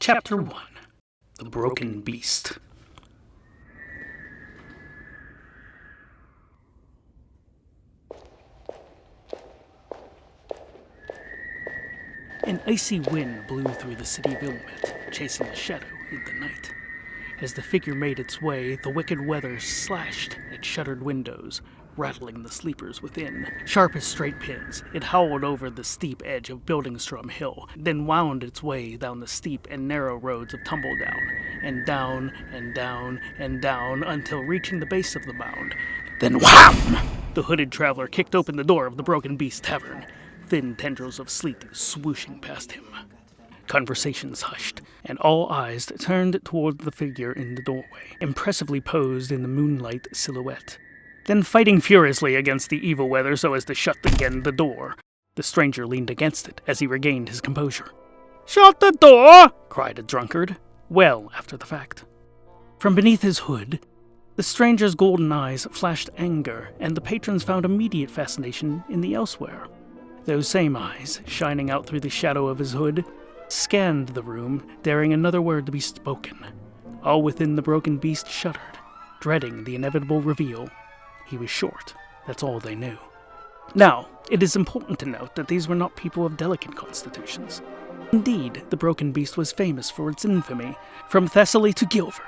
Chapter 1. The Broken Beast. An icy wind blew through the city of Ilmet, chasing a shadow in the night. As the figure made its way, the wicked weather slashed at shuttered windows, rattling the sleepers within. Sharp as straight pins, it howled over the steep edge of Buildingstrom Hill, then wound its way down the steep and narrow roads of Tumbledown, and down and down and down until reaching the base of the mound. Then wham! The hooded traveler kicked open the door of the Broken Beast Tavern, thin tendrils of sleet swooshing past him. Conversations hushed, and all eyes turned toward the figure in the doorway, impressively posed in the moonlight silhouette. Then fighting furiously against the evil weather so as to shut again the door, the stranger leaned against it as he regained his composure. "Shut the door!" cried a drunkard, well after the fact. From beneath his hood, the stranger's golden eyes flashed anger, and the patrons found immediate fascination in the elsewhere. Those same eyes, shining out through the shadow of his hood, scanned the room, daring another word to be spoken. All within the Broken Beast shuddered, dreading the inevitable reveal. He was short, that's all they knew. Now, it is important to note that these were not people of delicate constitutions. Indeed, the Broken Beast was famous for its infamy, from Thessaly to Gilver,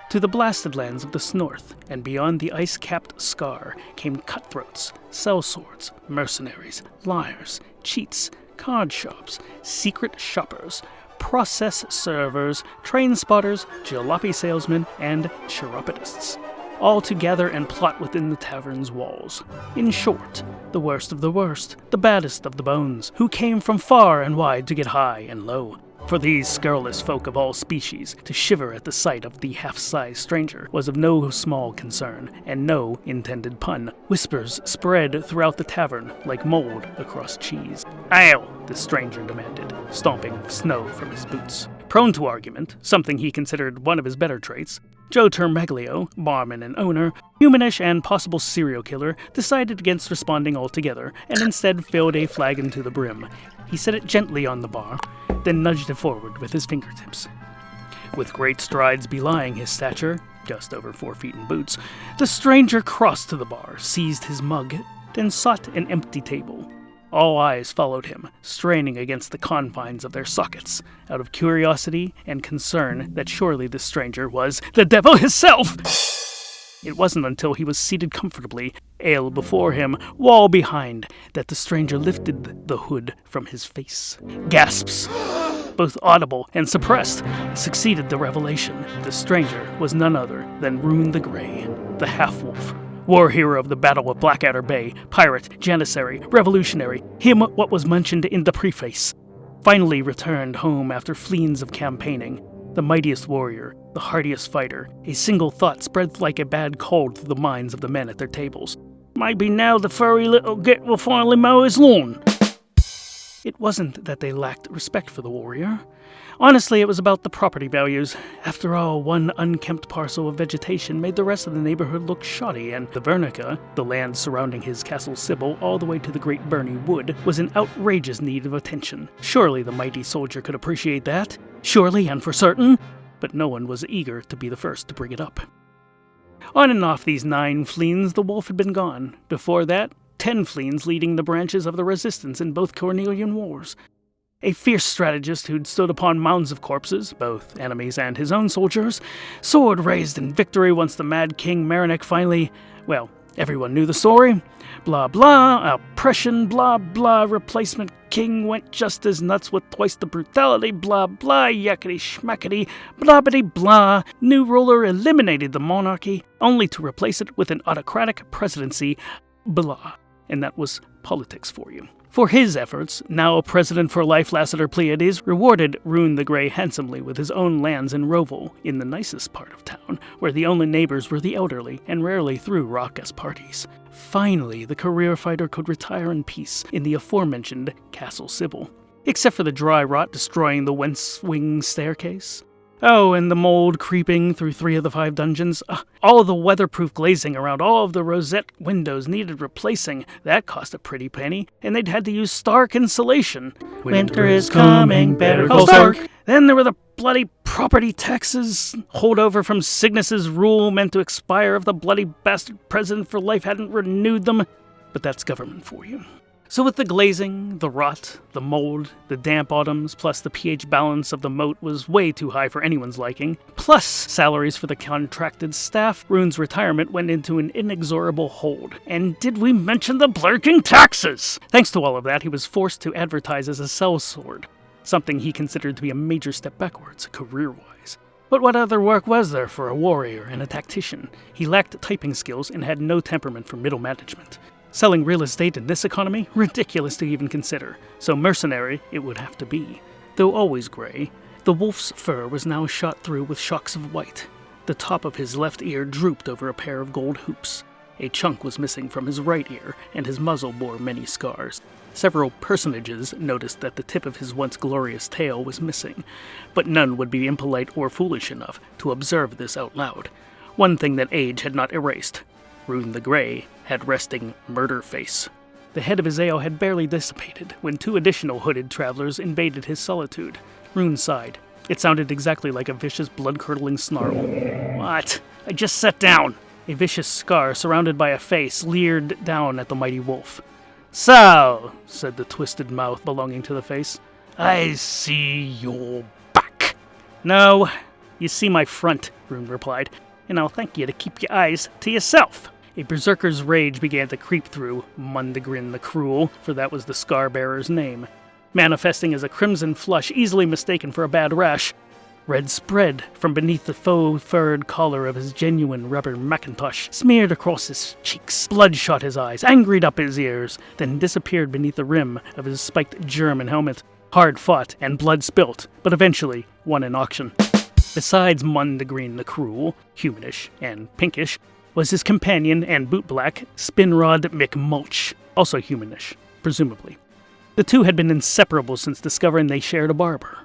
to the blasted lands of the Snorth, and beyond the ice-capped Scar came cutthroats, sellswords, mercenaries, liars, cheats, card shops, secret shoppers, process servers, train spotters, jalopy salesmen, and chiropodists, all to gather and plot within the tavern's walls. In short, the worst of the worst, the baddest of the bones, who came from far and wide to get high and low. For these scurrilous folk of all species, to shiver at the sight of the half-sized stranger was of no small concern, and no intended pun. Whispers spread throughout the tavern like mold across cheese. "Ale!" the stranger demanded, stomping snow from his boots. Prone to argument, something he considered one of his better traits, Joe Termaglio, barman and owner, humanish and possible serial killer, decided against responding altogether, and instead filled a flagon to the brim. He set it gently on the bar, then nudged it forward with his fingertips. With great strides belying his stature, just over 4 feet in boots, the stranger crossed to the bar, seized his mug, then sought an empty table. All eyes followed him, straining against the confines of their sockets, out of curiosity and concern that surely this stranger was the devil himself! It wasn't until he was seated comfortably, ale before him, wall behind, that the stranger lifted the hood from his face. Gasps, both audible and suppressed, succeeded the revelation. The stranger was none other than Rune the Grey, the half-wolf. War hero of the Battle of Blackadder Bay, pirate, janissary, revolutionary, him what was mentioned in the preface. Finally returned home after fleens of campaigning, the mightiest warrior, the hardiest fighter. A single thought spread like a bad cold through the minds of the men at their tables. Maybe now the furry little git will finally mow his lawn. It wasn't that they lacked respect for the warrior. Honestly, it was about the property values. After all, one unkempt parcel of vegetation made the rest of the neighborhood look shoddy, and the Vernica, the land surrounding his Castle Sybil all the way to the Great Burney Wood, was in outrageous need of attention. Surely the mighty soldier could appreciate that. Surely and for certain. But no one was eager to be the first to bring it up. On and off these 9 fleens, the wolf had been gone. Before that, 10 fleens leading the branches of the resistance in both Cornelian wars. A fierce strategist who'd stood upon mounds of corpses, both enemies and his own soldiers, sword raised in victory once the mad King Marinek finally, well, everyone knew the story. Blah blah, oppression, blah blah, replacement king went just as nuts with twice the brutality, blah blah, yakety schmackety, blabbity blah. New ruler eliminated the monarchy, only to replace it with an autocratic presidency, blah. And that was politics for you. For his efforts, now President for Life Lassiter Pleiades rewarded Rune the Grey handsomely with his own lands in Roval, in the nicest part of town, where the only neighbors were the elderly and rarely threw raucous parties. Finally, the career fighter could retire in peace in the aforementioned Castle Sybil, except for the dry rot destroying the west wing staircase. Oh, and the mold creeping through 3 of the 5 dungeons. All of the weatherproof glazing around all of the rosette windows needed replacing. That cost a pretty penny, and they'd had to use Stark insulation. Winter is coming, better call Stark. Then there were the bloody property taxes, holdover from Cygnus's rule meant to expire if the bloody bastard president for life hadn't renewed them. But that's government for you. So with the glazing, the rot, the mold, the damp autumns, plus the pH balance of the moat was way too high for anyone's liking, plus salaries for the contracted staff, Rune's retirement went into an inexorable hold. And did we mention the blurking taxes? Thanks to all of that, he was forced to advertise as a sellsword, something he considered to be a major step backwards, career-wise. But what other work was there for a warrior and a tactician? He lacked typing skills and had no temperament for middle management. Selling real estate in this economy? Ridiculous to even consider. So mercenary it would have to be. Though always grey, the wolf's fur was now shot through with shocks of white. The top of his left ear drooped over a pair of gold hoops. A chunk was missing from his right ear, and his muzzle bore many scars. Several personages noticed that the tip of his once glorious tail was missing, but none would be impolite or foolish enough to observe this out loud. One thing that age had not erased. Rune the Grey had resting murder face. The head of his ale had barely dissipated when two additional hooded travelers invaded his solitude. Rune sighed. It sounded exactly like a vicious, blood-curdling snarl. "What? I just sat down!" A vicious scar surrounded by a face leered down at the mighty wolf. "So," said the twisted mouth belonging to the face, "I see your back." "No, you see my front," Rune replied, "and I'll thank you to keep your eyes to yourself." A berserker's rage began to creep through Mundegrin the Cruel, for that was the scar-bearer's name, manifesting as a crimson flush easily mistaken for a bad rash. Red spread from beneath the faux-furred collar of his genuine rubber mackintosh, smeared across his cheeks. Blood shot his eyes, angried up his ears, then disappeared beneath the rim of his spiked German helmet. Hard fought and blood spilt, but eventually won an auction. Besides Mundegrin the Cruel, humanish and pinkish, was his companion and bootblack, Spinrod McMulch, also humanish, presumably. The two had been inseparable since discovering they shared a barber.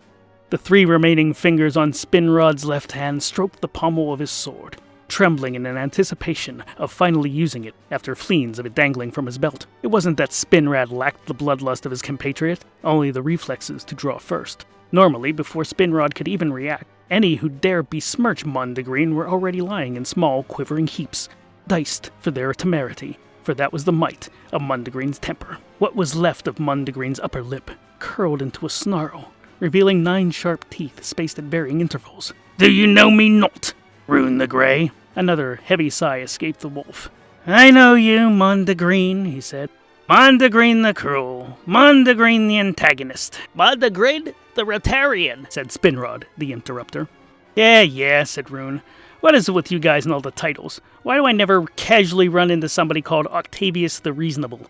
The three remaining fingers on Spinrod's left hand stroked the pommel of his sword, trembling in an anticipation of finally using it after fleens of it dangling from his belt. It wasn't that Spinrad lacked the bloodlust of his compatriot, only the reflexes to draw first. Normally, before Spinrod could even react, any who dare besmirch Mundegrin were already lying in small, quivering heaps, diced for their temerity, for that was the might of Mundegrin's temper. What was left of Mundegrin's upper lip curled into a snarl, revealing 9 sharp teeth spaced at varying intervals. "Do you know me not, Rune the Grey?" Another heavy sigh escaped the wolf. "I know you, Mundegrin," he said. "Mundegrin the Cruel, Mundegrin the antagonist, Mundegrin the Rotarian," said Spinrod, the interrupter. Yeah, said Rune. "What is it with you guys and all the titles? Why do I never casually run into somebody called Octavius the Reasonable?"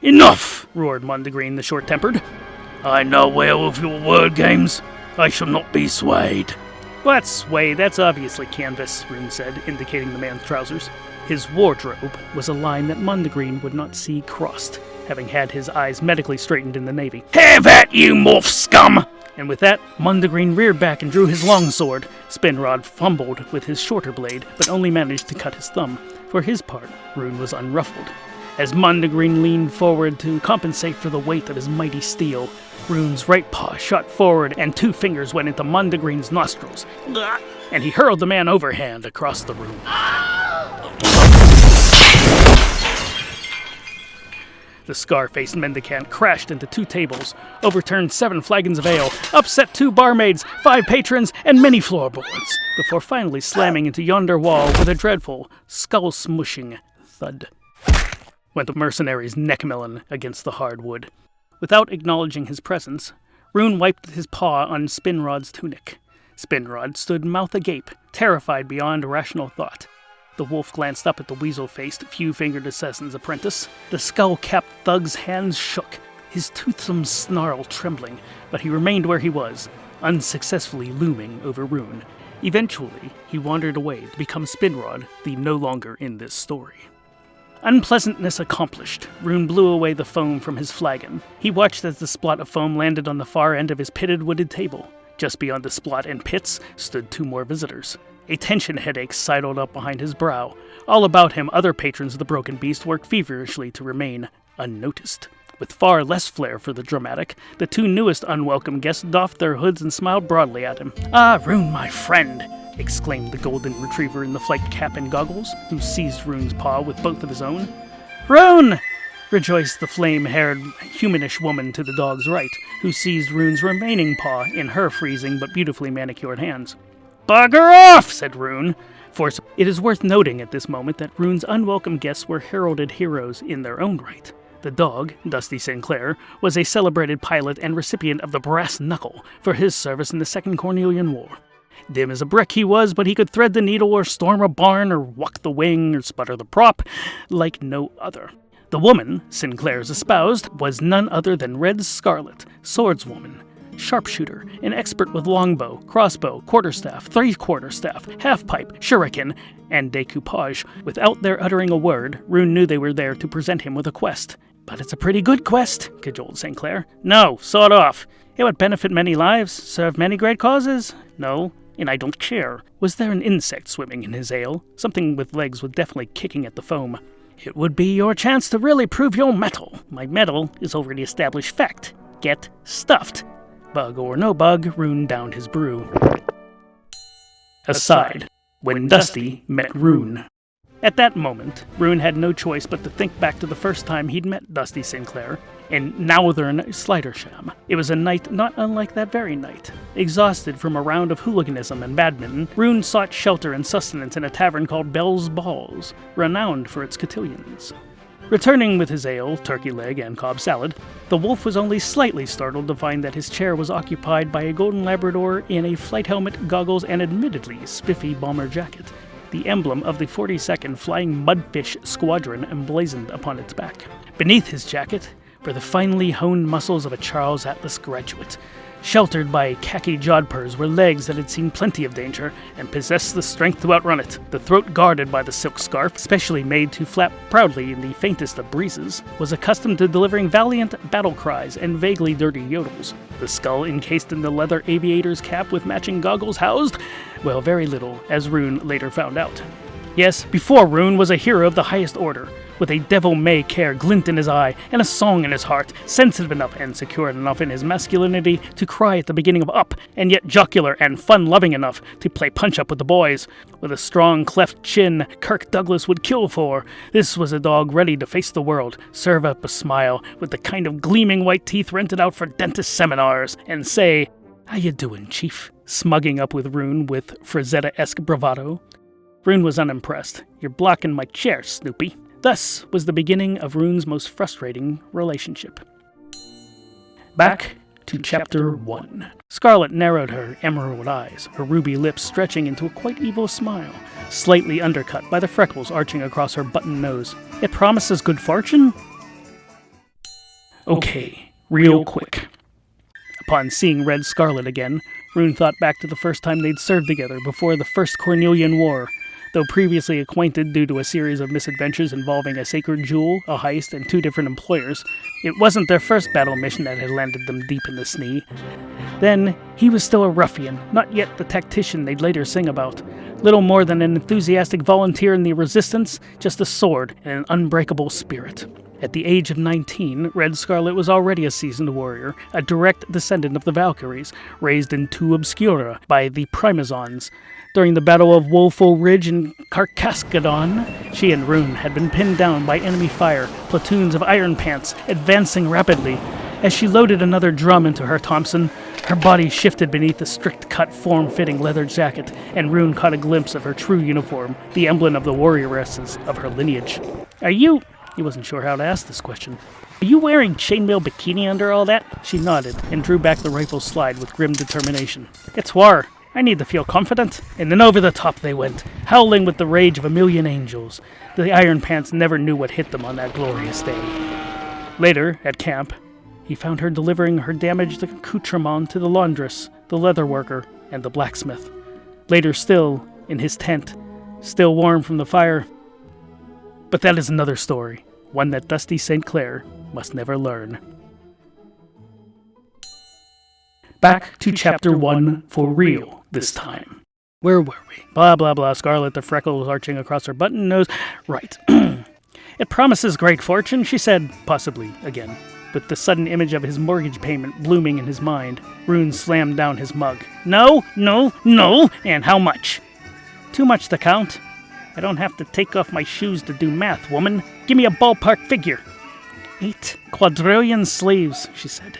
"Enough!" roared Mundegrin the Short-Tempered. "I know well of your word games. I shall not be swayed." "What sway? That's obviously canvas," Rune said, indicating the man's trousers. His wardrobe was a line that Mundegrin would not see crossed, having had his eyes medically straightened in the Navy. "Have at you, morph scum!" And with that, Mundegrin reared back and drew his longsword. Spinrod fumbled with his shorter blade, but only managed to cut his thumb. For his part, Rune was unruffled. As Mundegrin leaned forward to compensate for the weight of his mighty steel, Rune's right paw shot forward and 2 fingers went into Mundegrin's nostrils, and he hurled the man overhand across the room. The scar-faced mendicant crashed into 2 tables, overturned 7 flagons of ale, upset 2 barmaids, 5 patrons, and many floorboards, before finally slamming into yonder wall with a dreadful, skull-smushing thud. Went the mercenary's neck-melon against the hard wood. Without acknowledging his presence, Rune wiped his paw on Spinrod's tunic. Spinrod stood mouth agape, terrified beyond rational thought. The wolf glanced up at the weasel-faced, few-fingered assassin's apprentice. The skull-capped thug's hands shook, his toothsome snarl trembling, but he remained where he was, unsuccessfully looming over Rune. Eventually, he wandered away to become Spinrod, the no longer in this story. Unpleasantness accomplished, Rune blew away the foam from his flagon. He watched as the splot of foam landed on the far end of his pitted wooded table. Just beyond the splot and pits stood 2 more visitors. A tension headache sidled up behind his brow. All about him, other patrons of the broken beast worked feverishly to remain unnoticed. With far less flair for the dramatic, the two newest unwelcome guests doffed their hoods and smiled broadly at him. "Ah, Rune, my friend!" exclaimed the golden retriever in the flight cap and goggles, who seized Rune's paw with both of his own. "Rune!" rejoiced the flame-haired, humanish woman to the dog's right, who seized Rune's remaining paw in her freezing but beautifully manicured hands. "Bugger off!" said Rune. It is worth noting at this moment that Rune's unwelcome guests were heralded heroes in their own right. The dog, Dusty Sinclair, was a celebrated pilot and recipient of the Brass Knuckle for his service in the Second Cornelian War. Dim as a brick he was, but he could thread the needle or storm a barn or walk the wing or sputter the prop like no other. The woman, Sinclair's espoused, was none other than Red Scarlet, swordswoman, sharpshooter, an expert with longbow, crossbow, quarterstaff, three-quarter-staff, half-pipe, shuriken, and decoupage. Without their uttering a word, Rune knew they were there to present him with a quest. "But it's a pretty good quest," cajoled Sinclair. "No, sawed off. It would benefit many lives, serve many great causes. No, and I don't care." Was there an insect swimming in his ale? Something with legs was definitely kicking at the foam. "It would be your chance to really prove your mettle. My mettle is already established fact. Get stuffed." Bug or no bug, Rune downed his brew. Aside, when Dusty met Rune. At that moment, Rune had no choice but to think back to the first time he'd met Dusty Sinclair, in Northern Slidersham. It was a night not unlike that very night. Exhausted from a round of hooliganism and badminton, Rune sought shelter and sustenance in a tavern called Bell's Balls, renowned for its cotillions. Returning with his ale, turkey leg, and cob salad, the wolf was only slightly startled to find that his chair was occupied by a golden Labrador in a flight helmet, goggles, and admittedly spiffy bomber jacket, the emblem of the 42nd Flying Mudfish Squadron emblazoned upon its back. Beneath his jacket were the finely honed muscles of a Charles Atlas graduate. Sheltered by khaki jodhpurs were legs that had seen plenty of danger and possessed the strength to outrun it. The throat guarded by the silk scarf, specially made to flap proudly in the faintest of breezes, was accustomed to delivering valiant battle cries and vaguely dirty yodels. The skull encased in the leather aviator's cap with matching goggles housed, well, very little, as Rune later found out. Yes, before Rune was a hero of the highest order, with a devil-may-care glint in his eye and a song in his heart, sensitive enough and secure enough in his masculinity to cry at the beginning of Up, and yet jocular and fun-loving enough to play punch-up with the boys. With a strong cleft chin Kirk Douglas would kill for, this was a dog ready to face the world, serve up a smile with the kind of gleaming white teeth rented out for dentist seminars, and say, "How you doin', Chief?" smugging up with Rune with Frazetta-esque bravado. Rune was unimpressed. "You're blocking my chair, Snoopy." Thus was the beginning of Rune's most frustrating relationship. Back to Chapter 1. Scarlet narrowed her emerald eyes, her ruby lips stretching into a quite evil smile, slightly undercut by the freckles arching across her button nose. "It promises good fortune?" "Okay, real quick." Upon seeing Red Scarlet again, Rune thought back to the first time they'd served together before the First Cornelian War. Though previously acquainted due to a series of misadventures involving a sacred jewel, a heist, and 2 different employers, it wasn't their first battle mission that had landed them deep in the snee. Then, he was still a ruffian, not yet the tactician they'd later sing about. Little more than an enthusiastic volunteer in the resistance, just a sword and an unbreakable spirit. At the age of 19, Red Scarlet was already a seasoned warrior, a direct descendant of the Valkyries, raised in Tu Obscura by the Primazons. During the Battle of Woeful Ridge and Carcassonne, she and Rune had been pinned down by enemy fire, platoons of Iron Pants advancing rapidly. As she loaded another drum into her Thompson, her body shifted beneath the strict-cut, form-fitting leather jacket, and Rune caught a glimpse of her true uniform, the emblem of the warrioresses of her lineage. "Are you—" He wasn't sure how to ask this question. "Are you wearing chainmail bikini under all that?" She nodded and drew back the rifle slide with grim determination. "It's war. I need to feel confident." And then over the top they went, howling with the rage of a million angels. The Iron Pants never knew what hit them on that glorious day. Later, at camp, he found her delivering her damaged accoutrement to the laundress, the leather worker, and the blacksmith. Later still, in his tent, still warm from the fire. But that is another story, one that Dusty St. Clair must never learn. Back to Chapter 1 for real this time. Where were we? Blah, blah, blah, Scarlet, the freckles arching across her button nose. Right. "It promises great fortune," she said, possibly again. With the sudden image of his mortgage payment blooming in his mind, Rune slammed down his mug. No, no, no! And how much? Too much to count. I don't have to take off my shoes to do math, woman. Give me a ballpark figure. 8 quadrillion slaves, she said.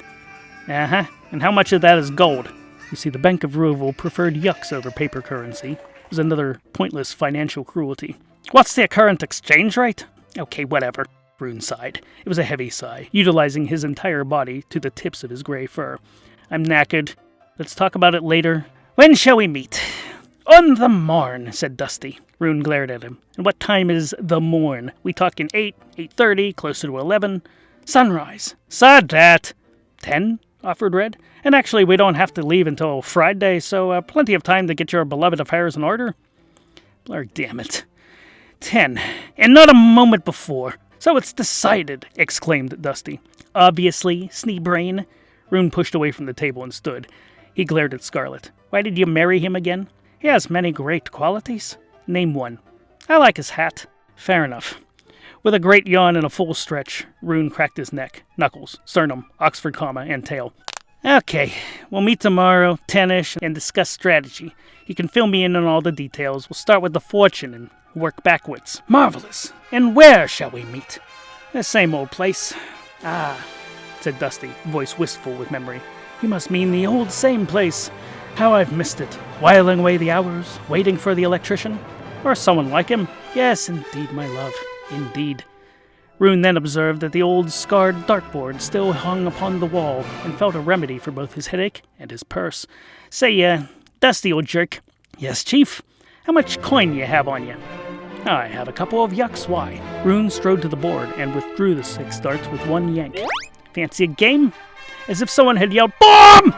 Uh-huh. And how much of that is gold? You see, the Bank of Roval preferred yucks over paper currency. It was another pointless financial cruelty. What's the current exchange rate? Okay, whatever. Rune sighed. It was a heavy sigh, utilizing his entire body to the tips of his gray fur. I'm knackered. Let's talk about it later. When shall we meet? On the morn, said Dusty. Rune glared at him. And what time is the morn? We talking 8, 8:30, closer to 11? Sunrise. Sod that. 10? Offered Red. And actually, we don't have to leave until Friday, so plenty of time to get your beloved affairs in order. Blur, damn it. 10. And not a moment before. So it's decided, exclaimed Dusty. Obviously, Sneebrain. Rune pushed away from the table and stood. He glared at Scarlet. Why did you marry him again? He has many great qualities. Name one. I like his hat. Fair enough. With a great yawn and a full stretch, Rune cracked his neck, knuckles, sternum, Oxford comma, and tail. Okay, we'll meet tomorrow, 10-ish, and discuss strategy. You can fill me in on all the details. We'll start with the fortune and work backwards. Marvelous. And where shall we meet? The same old place. Ah, said Dusty, voice wistful with memory. You must mean the old same place. How I've missed it. Whiling away the hours, waiting for the electrician. Or someone like him. Yes, indeed, my love. Indeed. Rune then observed that the old scarred dartboard still hung upon the wall, and felt a remedy for both his headache and his purse. Say, Dusty, old jerk. Yes, Chief? How much coin you have on you? I have a couple of yucks, why? Rune strode to the board and withdrew the 6 darts with one yank. Fancy a game? As if someone had yelled, BOMB!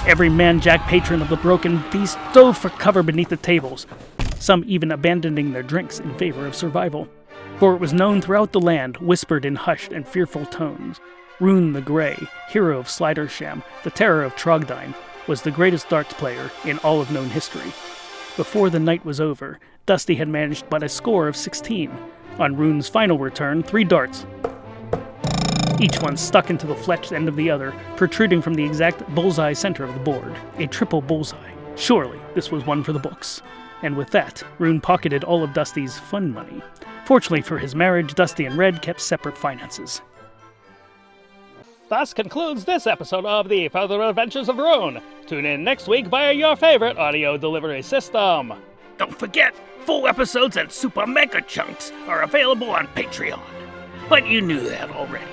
Every man-jack patron of the Broken Beast dove for cover beneath the tables, some even abandoning their drinks in favor of survival. For it was known throughout the land, whispered in hushed and fearful tones, Rune the Grey, hero of Slidersham, the terror of Trogdine, was the greatest darts player in all of known history. Before the night was over, Dusty had managed but a score of 16. On Rune's final return, 3 darts, each one stuck into the fletched end of the other, protruding from the exact bullseye center of the board. A triple bullseye. Surely, this was one for the books. And with that, Rune pocketed all of Dusty's fun money. Fortunately for his marriage, Dusty and Red kept separate finances. Thus concludes this episode of The Further Adventures of Rune. Tune in next week via your favorite audio delivery system. Don't forget, full episodes and super mega chunks are available on Patreon. But you knew that already.